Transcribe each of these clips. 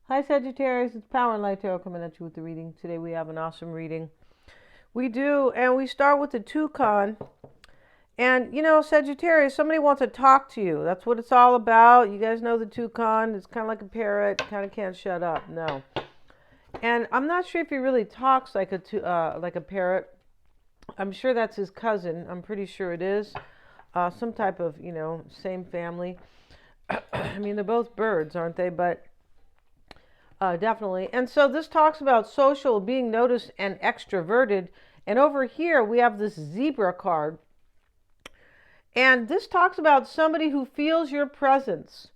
Hi Sagittarius, it's Power and Light Tarot coming at you with the reading. Today we have an awesome reading. We do, and we start with the toucan. And Sagittarius, somebody wants to talk to you. That's what it's all about. You guys know the toucan. It's kind of like a parrot, kind of can't shut up. No. And I'm not sure if he really talks like a parrot. I'm sure that's his cousin. I'm pretty sure it is. Some type of, same family. I mean, they're both birds, aren't they? But definitely. And so this talks about social, being noticed, and extroverted. And over here we have this zebra card. And this talks about somebody who feels your presence.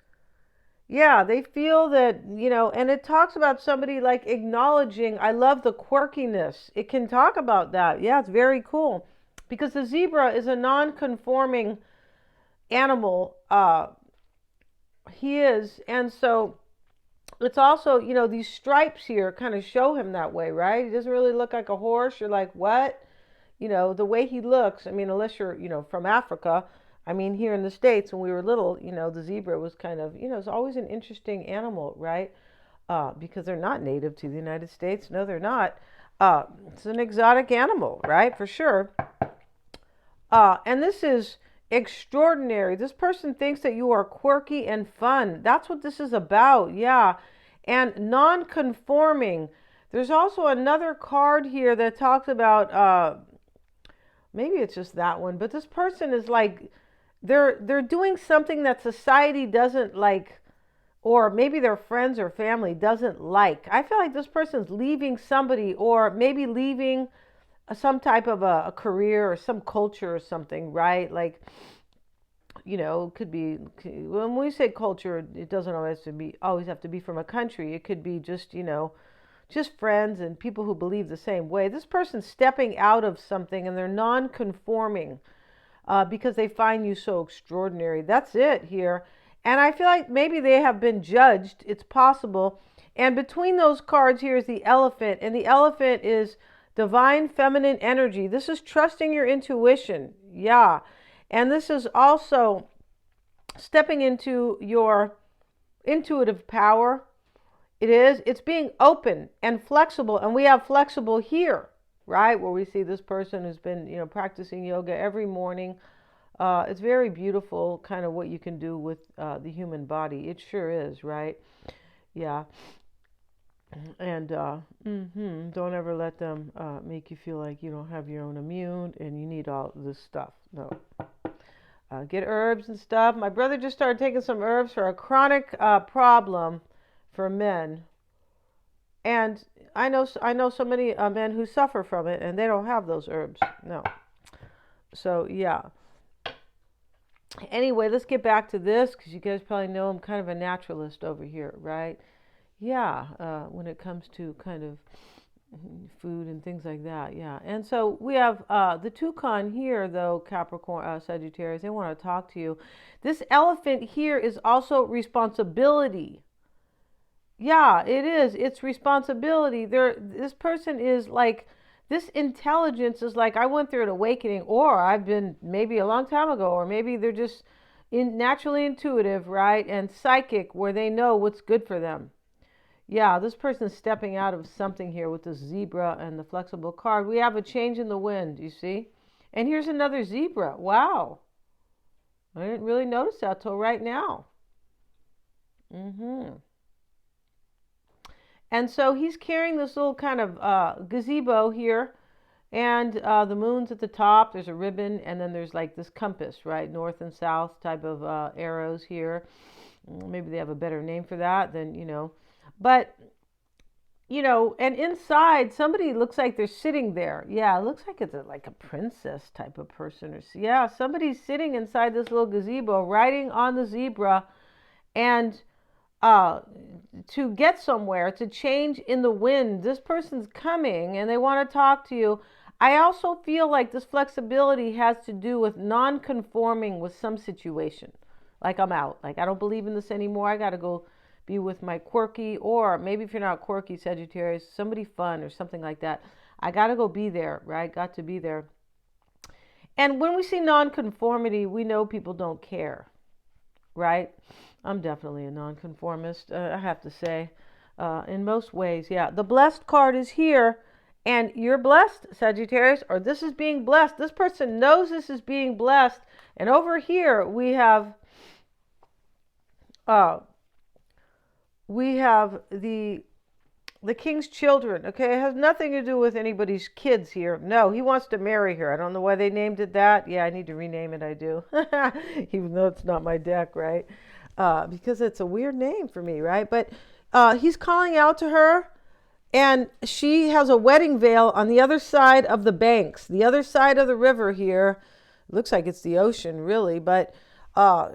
Yeah, they feel that, and it talks about somebody like acknowledging, I love the quirkiness. It can talk about that. Yeah, it's very cool. Because the zebra is a non-conforming animal. He is. And so it's also, these stripes here kind of show him that way, right? He doesn't really look like a horse. You're like, what? The way he looks, I mean, unless you're, from Africa. I mean, here in the States, when we were little, the zebra was kind of, it's always an interesting animal, right? Because they're not native to the United States. No, they're not. It's an exotic animal, right? For sure. And this is extraordinary. This person thinks that you are quirky and fun. That's what this is about. Yeah. And non-conforming. There's also another card here that talks about maybe it's just that one, but this person is like they're doing something that society doesn't like, or maybe their friends or family doesn't like. I feel like this person's leaving somebody, or maybe leaving some type of a career or some culture or something, right? Like, could be, when we say culture, it doesn't always have to be from a country. It could be just, just friends and people who believe the same way. This person's stepping out of something and they're non-conforming because they find you so extraordinary. That's it here. And I feel like maybe they have been judged. It's possible. And between those cards here is the elephant. And the elephant is divine feminine energy. This is trusting your intuition. Yeah. And this is also stepping into your intuitive power. It is. It's being open and flexible. And we have flexible here, right? Where we see this person who's been, practicing yoga every morning. It's very beautiful, kind of what you can do with the human body. It sure is, right? Yeah. And don't ever let them make you feel like you don't have your own immune and you need all this stuff. No. Get herbs and stuff. My brother just started taking some herbs for a chronic problem for men. And I know so many men who suffer from it, and they don't have those herbs. No. So yeah. Anyway, let's get back to this because you guys probably know I'm kind of a naturalist over here, right? Yeah. When it comes to kind of food and things like that, yeah. And so we have the toucan here, though, Capricorn, Sagittarius. They want to talk to you. This elephant here is also responsibility. Yeah, it is. It's responsibility. This person is like, this intelligence is like, I went through an awakening, or I've been maybe a long time ago, or maybe they're just naturally intuitive, right? And psychic, where they know what's good for them. Yeah, this person's stepping out of something here with this zebra and the flexible card. We have a change in the wind, you see? And here's another zebra. Wow. I didn't really notice that till right now. Mm-hmm. And so he's carrying this little kind of gazebo here, and the moon's at the top. There's a ribbon, and then there's like this compass, right? North and south type of arrows here. Maybe they have a better name for that than, But, and inside, somebody looks like they're sitting there. Yeah, it looks like it's like a princess type of person. Yeah, somebody's sitting inside this little gazebo, riding on the zebra, and uh, to get somewhere, to change in the wind. This person's coming and they want to talk to you. I also feel like this flexibility has to do with non-conforming with some situation. Like, I'm out. Like, I don't believe in this anymore. I got to go be with my quirky, or maybe if you're not quirky, Sagittarius, somebody fun or something like that. I got to go be there, right? Got to be there. And when we see non-conformity, we know people don't care, right? I'm definitely a nonconformist, I have to say. in most ways. Yeah, the blessed card is here, and you're blessed, Sagittarius, or this is being blessed. This person knows this is being blessed. And over here uh, we have the king's children. Okay, it has nothing to do with anybody's kids here. No, he wants to marry her. I don't know why they named it that. Yeah, I need to rename it. I do, even though it's not my deck, right? Because it's a weird name for me, right? But he's calling out to her, and she has a wedding veil on the other side of the banks, the other side of the river here. It looks like it's the ocean, really, but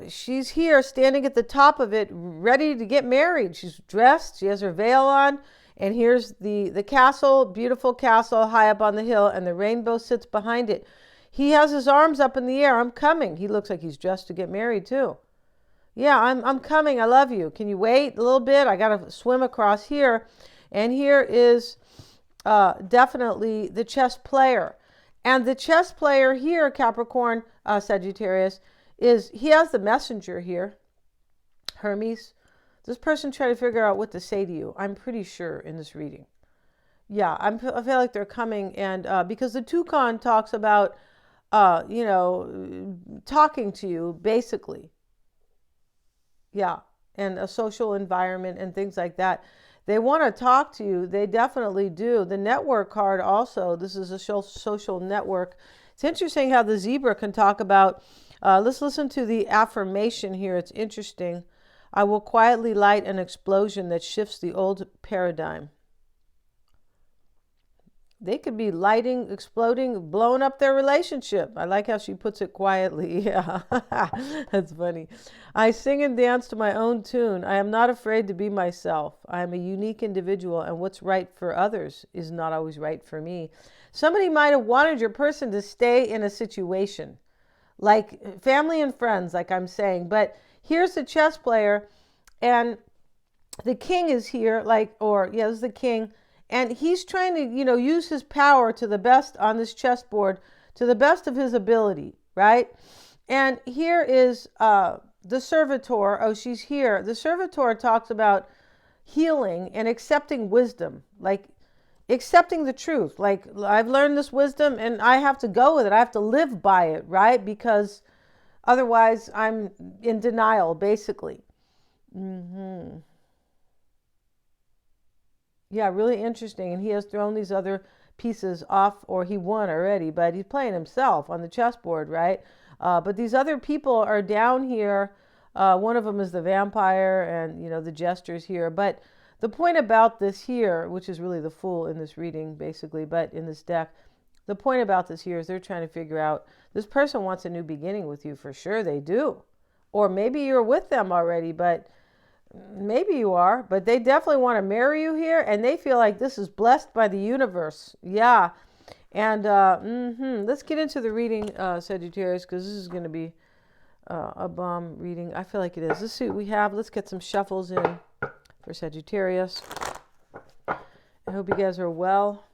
she's here standing at the top of it, ready to get married. She's dressed, she has her veil on, and here's the castle, beautiful castle high up on the hill, and the rainbow sits behind it. He has his arms up in the air. I'm coming. He looks like he's dressed to get married too. Yeah, I'm coming. I love you. Can you wait a little bit? I got to swim across here. And here is definitely the chess player. And the chess player here, Capricorn, Sagittarius, he has the messenger here, Hermes. This person trying to figure out what to say to you, I'm pretty sure, in this reading. Yeah, I feel like they're coming, and because the Toucan talks about, talking to you, basically. Yeah, and a social environment and things like that. They want to talk to you. They definitely do. The network card also, this is a social network. It's interesting how the zebra can talk about, let's listen to the affirmation here. It's interesting. I will quietly light an explosion that shifts the old paradigm. They could be lighting, exploding, blowing up their relationship. I like how she puts it quietly. Yeah, that's funny. I sing and dance to my own tune. I am not afraid to be myself. I am a unique individual, and what's right for others is not always right for me. Somebody might have wanted your person to stay in a situation, like family and friends, like I'm saying. But here's the chess player, and the king is here, this is the king. And he's trying to, use his power to the best on this chessboard, to the best of his ability, right? And here is the servitor. Oh, she's here. The servitor talks about healing and accepting wisdom, like accepting the truth. Like, I've learned this wisdom and I have to go with it. I have to live by it, right? Because otherwise I'm in denial, basically. Yeah, really interesting. And he has thrown these other pieces off, or he won already, but he's playing himself on the chessboard, right? But these other people are down here. One of them is the vampire, and, the jester's here. But the point about this here, which is really the fool in this reading, basically, but in this deck, the point about this here is they're trying to figure out, this person wants a new beginning with you, for sure they do. Or maybe you're with them already, but maybe you are, but they definitely want to marry you here, and they feel like this is blessed by the universe. Yeah. And let's get into the reading, Sagittarius, because this is going to be a bomb reading. I feel like it is. Let's see what we have. Let's get some shuffles in for Sagittarius. I hope you guys are well.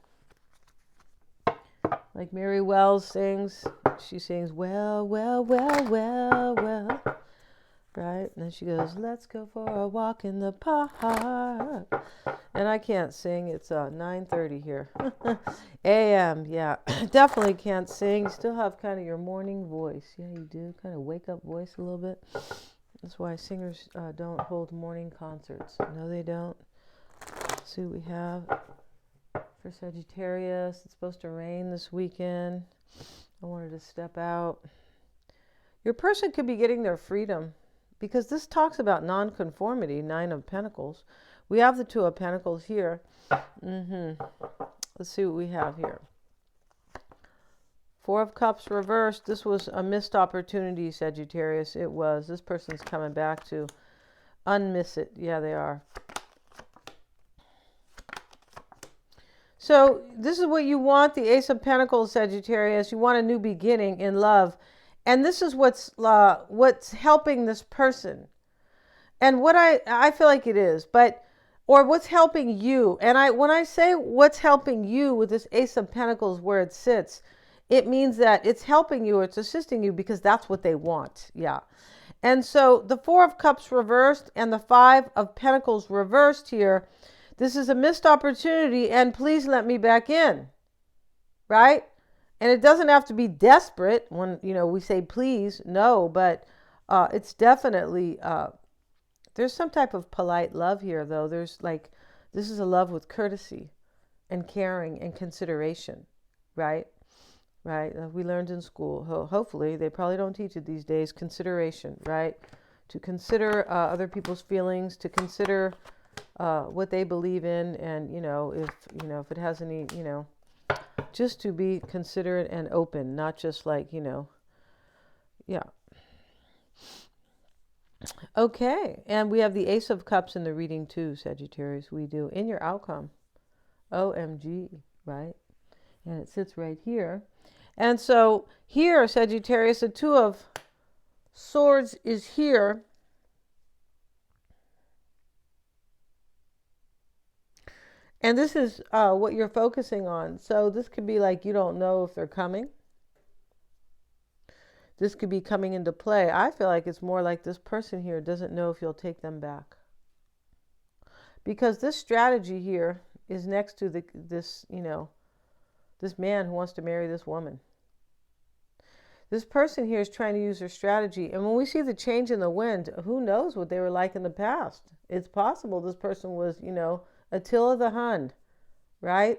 Like Mary Wells sings. She sings, well, well, well, well, well. Right? And then she goes, let's go for a walk in the park. And I can't sing. It's 9:30 here. a.m. Yeah, definitely can't sing. You still have kind of your morning voice. Yeah, you do. Kind of wake up voice a little bit. That's why singers don't hold morning concerts. No, they don't. Let's see what we have for Sagittarius. It's supposed to rain this weekend. I wanted to step out. Your person could be getting their freedom, because this talks about nonconformity, 9 of Pentacles. We have the 2 of Pentacles here. Let's see what we have here. 4 of Cups reversed. This was a missed opportunity, Sagittarius. It was. This person's coming back to unmiss it. Yeah, they are. So this is what you want, the Ace of Pentacles, Sagittarius. You want a new beginning in love. And this is what's helping this person. And what I feel like it is, or what's helping you. And when I say what's helping you with this Ace of Pentacles where it sits, it means that it's helping you, or it's assisting you, because that's what they want. Yeah. And so the 4 of Cups reversed and the 5 of Pentacles reversed here This is a missed opportunity and please let me back in, right? And it doesn't have to be desperate when, we say please, no, but it's definitely, there's some type of polite love here, though. This is a love with courtesy and caring and consideration, right? Right? We learned in school, hopefully, they probably don't teach it these days, consideration, right? To consider other people's feelings, to consider what they believe in, and, if it has any, just to be considerate and open, not just yeah. Okay, and we have the Ace of Cups in the reading too, Sagittarius. We do in your outcome. OMG, right? And it sits right here. And so here, Sagittarius, the Two of Swords is here. And this is what you're focusing on. So this could be like you don't know if they're coming. This could be coming into play. I feel like it's more like this person here doesn't know if you'll take them back. Because this strategy here is next to this man who wants to marry this woman. This person here is trying to use their strategy. And when we see the change in the wind, who knows what they were like in the past? It's possible this person was, Attila the Hun, right?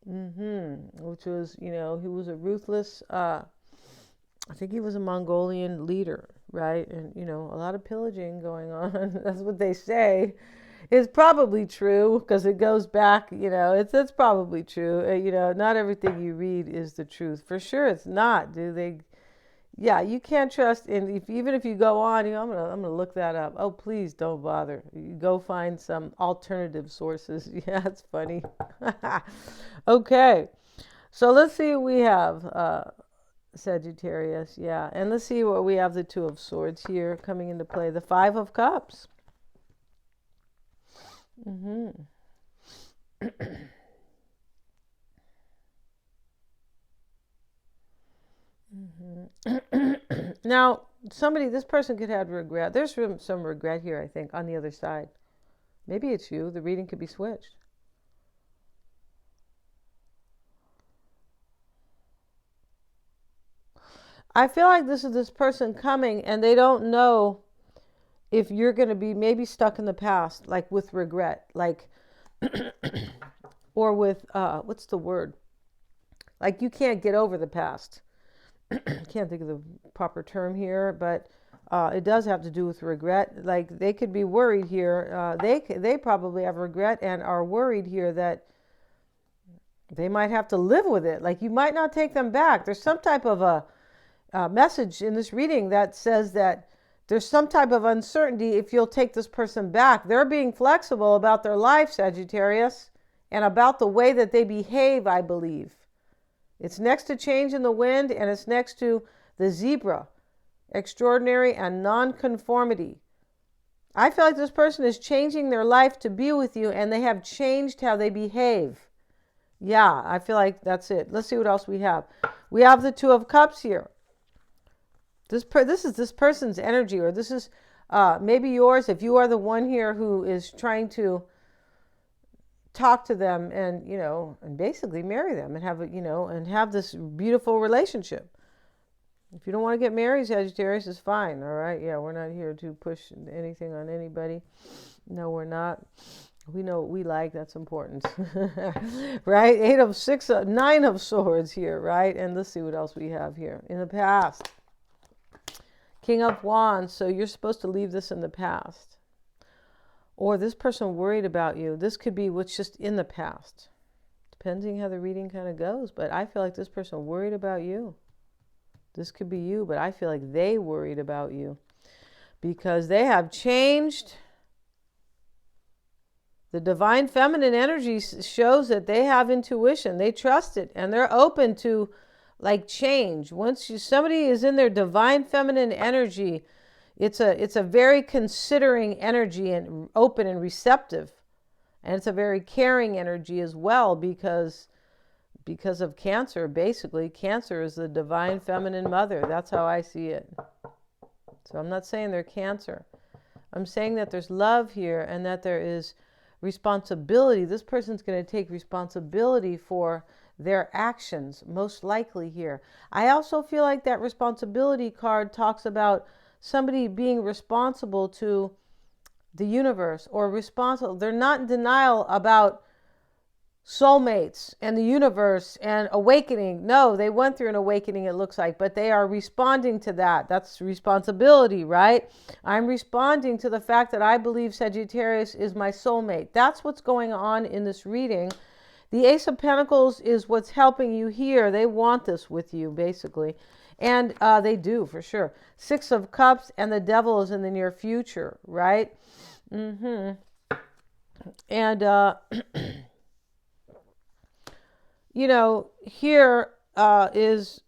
Which was, he was a ruthless, I think he was a Mongolian leader, right? And, a lot of pillaging going on. That's what they say. It's probably true because it goes back, it's probably true. Not everything you read is the truth. For sure it's not, yeah, you can't trust. And even if you go on, I'm gonna look that up. Oh, please don't bother. You go find some alternative sources. Yeah, it's funny. Okay, so let's see what we have, Sagittarius. Yeah, and let's see what we have. The Two of Swords here coming into play. The Five of Cups. Now, this person could have regret. There's some regret here, I think, on the other side. Maybe it's you. The reading could be switched. I feel like this is this person coming and they don't know if you're going to be maybe stuck in the past, like with regret, or with, what's the word? Like you can't get over the past. Can't think of the proper term here, but it does have to do with regret. Like they could be worried here. They probably have regret and are worried here that they might have to live with it. Like you might not take them back. There's some type of a message in this reading that says that there's some type of uncertainty if you'll take this person back. They're being flexible about their life, Sagittarius, and about the way that they behave, I believe. It's next to change in the wind, and it's next to the zebra, extraordinary and nonconformity. I feel like this person is changing their life to be with you, and they have changed how they behave. Yeah, I feel like that's it. Let's see what else we have. We have the Two of Cups here. This is this person's energy, or this is maybe yours if you are the one here who is trying to talk to them and and basically marry them and have and have this beautiful relationship. If you don't want to get married, Sagittarius, is fine. All right, yeah, we're not here to push anything on anybody. No, we're not. We know what we like. That's important. Right? Nine of Swords here, right? And let's see what else we have here in the past. King of Wands. So you're supposed to leave this in the past. Or this person worried about you. This could be what's just in the past. Depending how the reading kind of goes. But I feel like this person worried about you. This could be you, but I feel like they worried about you. Because they have changed. The divine feminine energy shows that they have intuition. They trust it. And they're open to change. Once somebody is in their divine feminine energy, it's a very considering energy and open and receptive. And it's a very caring energy as well because of Cancer. Basically, Cancer is the divine feminine mother. That's how I see it. So I'm not saying they're Cancer. I'm saying that there's love here and that there is responsibility. This person's going to take responsibility for their actions, most likely here. I also feel like that responsibility card talks about somebody being responsible to the universe, or responsible. They're not in denial about soulmates and the universe and awakening. No, they went through an awakening, it looks like, but they are responding to that. That's responsibility, right? I'm responding to the fact that I believe Sagittarius is my soulmate. That's what's going on in this reading. The Ace of Pentacles is what's helping you here. They want this with you, basically. And they do, for sure. Six of Cups, and the Devil is in the near future, right? And you know, here is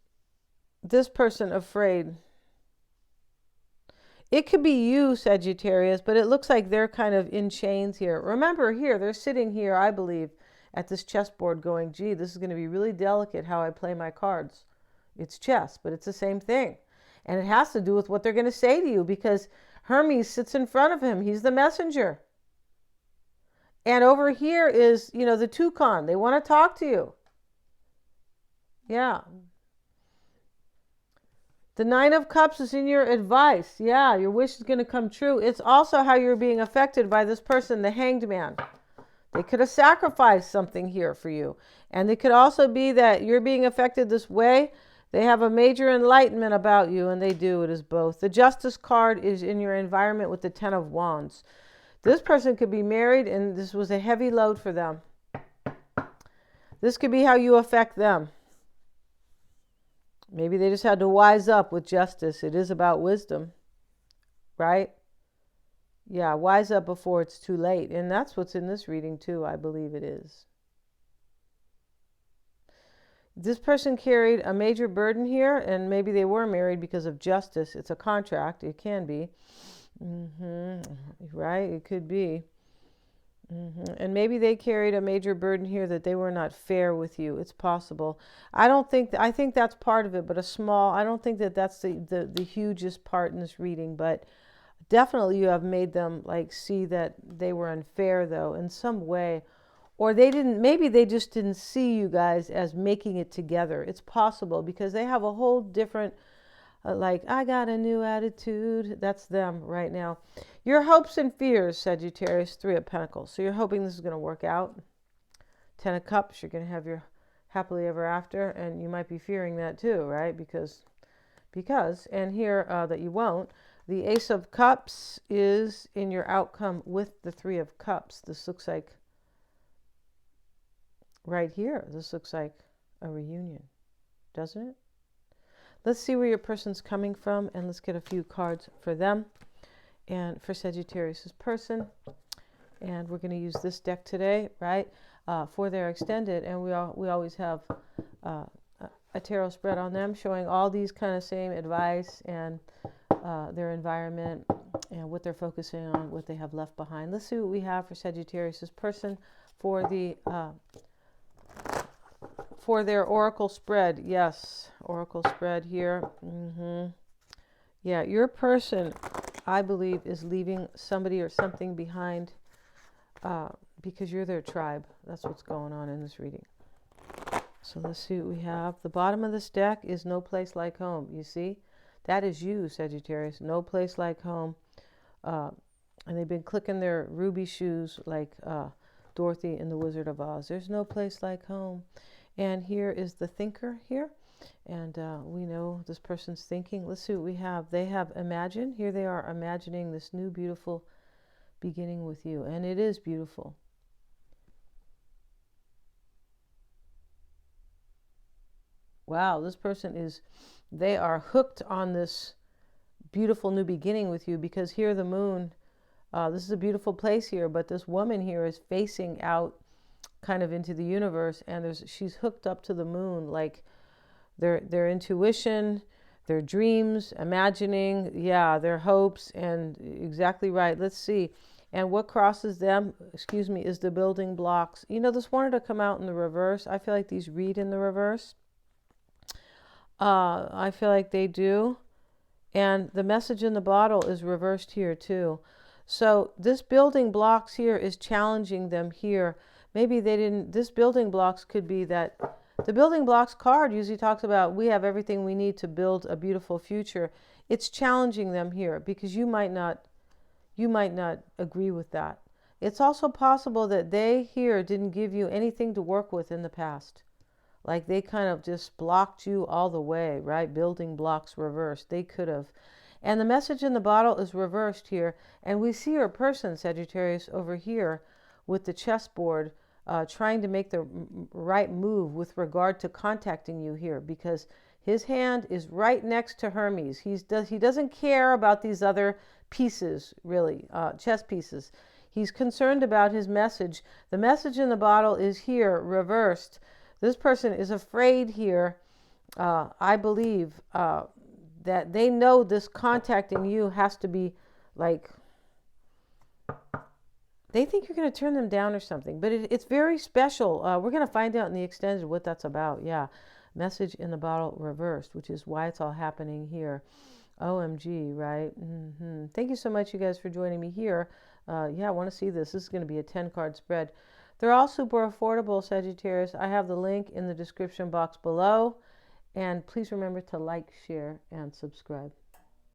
this person afraid. It could be you, Sagittarius, but it looks like they're kind of in chains here. Remember here, they're sitting here, I believe, at this chessboard going, gee, this is going to be really delicate how I play my cards. It's chess, but it's the same thing. And it has to do with what they're going to say to you, because Hermes sits in front of him. He's the messenger. And over here is, you know, the toucan. They want to talk to you. Yeah. The Nine of Cups is in your advice. Yeah, your wish is going to come true. It's also how you're being affected by this person, the Hanged Man. They could have sacrificed something here for you. And it could also be that you're being affected this way. They have a major enlightenment about you, and they do. It is both. The Justice card is in your environment with the Ten of Wands. This person could be married, and this was a heavy load for them. This could be how you affect them. Maybe they just had to wise up with justice. It is about wisdom, right? Yeah, wise up before it's too late. And that's what's in this reading too, I believe it is. This person carried a major burden here, and maybe they were married because of justice. It's a contract. It can be. Right? It could be. And maybe they carried a major burden here that they were not fair with you. It's possible. I think that's part of it, but I don't think that that's the hugest part in this reading, but definitely you have made them like see that they were unfair though in some way, or maybe they just didn't see you guys as making it together. It's possible, because they have a whole different like, I got a new attitude. That's them right now. Your hopes and fears, Sagittarius, Three of Pentacles. So you're hoping this is going to work out. Ten of Cups, you're going to have your happily ever after. And you might be fearing that too, right? Because, and here that you won't. The Ace of Cups is in your outcome with the Three of Cups. This looks like, right here, this looks like a reunion, doesn't it? Let's see where your person's coming from, and let's get a few cards for them and for Sagittarius's person. And we're going to use this deck today, right, for their extended. And we always have a tarot spread on them showing all these kind of same advice and their environment and what they're focusing on, what they have left behind. Let's see what we have for Sagittarius's person for their oracle spread. Yes, oracle spread here. Yeah, your person, I believe, is leaving somebody or something behind because you're their tribe. That's what's going on in this reading. So let's see what we have. The bottom of this deck is no place like home. You see? That is you, Sagittarius. No place like home. And they've been clicking their ruby shoes like Dorothy in The Wizard of Oz. There's no place like home. And here is the thinker here. And we know this person's thinking. Let's see what we have. They have imagined. Here they are imagining this new beautiful beginning with you. And it is beautiful. Wow, this person they are hooked on this beautiful new beginning with you, because here the moon, this is a beautiful place here, but this woman here is facing out kind of into the universe, and she's hooked up to the moon, like their intuition, their dreams, imagining, yeah, their hopes, and exactly right. Let's see. And what crosses them, is the building blocks. You know, this wanted to come out in the reverse. I feel like these read in the reverse. I feel like they do. And the message in the bottle is reversed here too. So this building blocks here is challenging them here. Maybe they didn't, this building blocks could be that the building blocks card usually talks about we have everything we need to build a beautiful future. It's challenging them here because you might not agree with that. It's also possible that they here didn't give you anything to work with in the past. Like they kind of just blocked you all the way, right? Building blocks reversed. They could have. And the message in the bottle is reversed here. And we see your person, Sagittarius, over here with the chessboard trying to make the right move with regard to contacting you here, because his hand is right next to Hermes. He doesn't care about these other pieces, really, chess pieces. He's concerned about his message. The message in the bottle is here, reversed. This person is afraid here, I believe, that they know this contacting you has to be like, they think you're going to turn them down or something. But it's very special. We're going to find out in the extended what that's about. Yeah. Message in the bottle reversed, which is why it's all happening here. OMG, right? Thank you so much, you guys, for joining me here. Yeah, I want to see this. This is going to be a 10-card spread. They're all super affordable, Sagittarius. I have the link in the description box below. And please remember to like, share, and subscribe.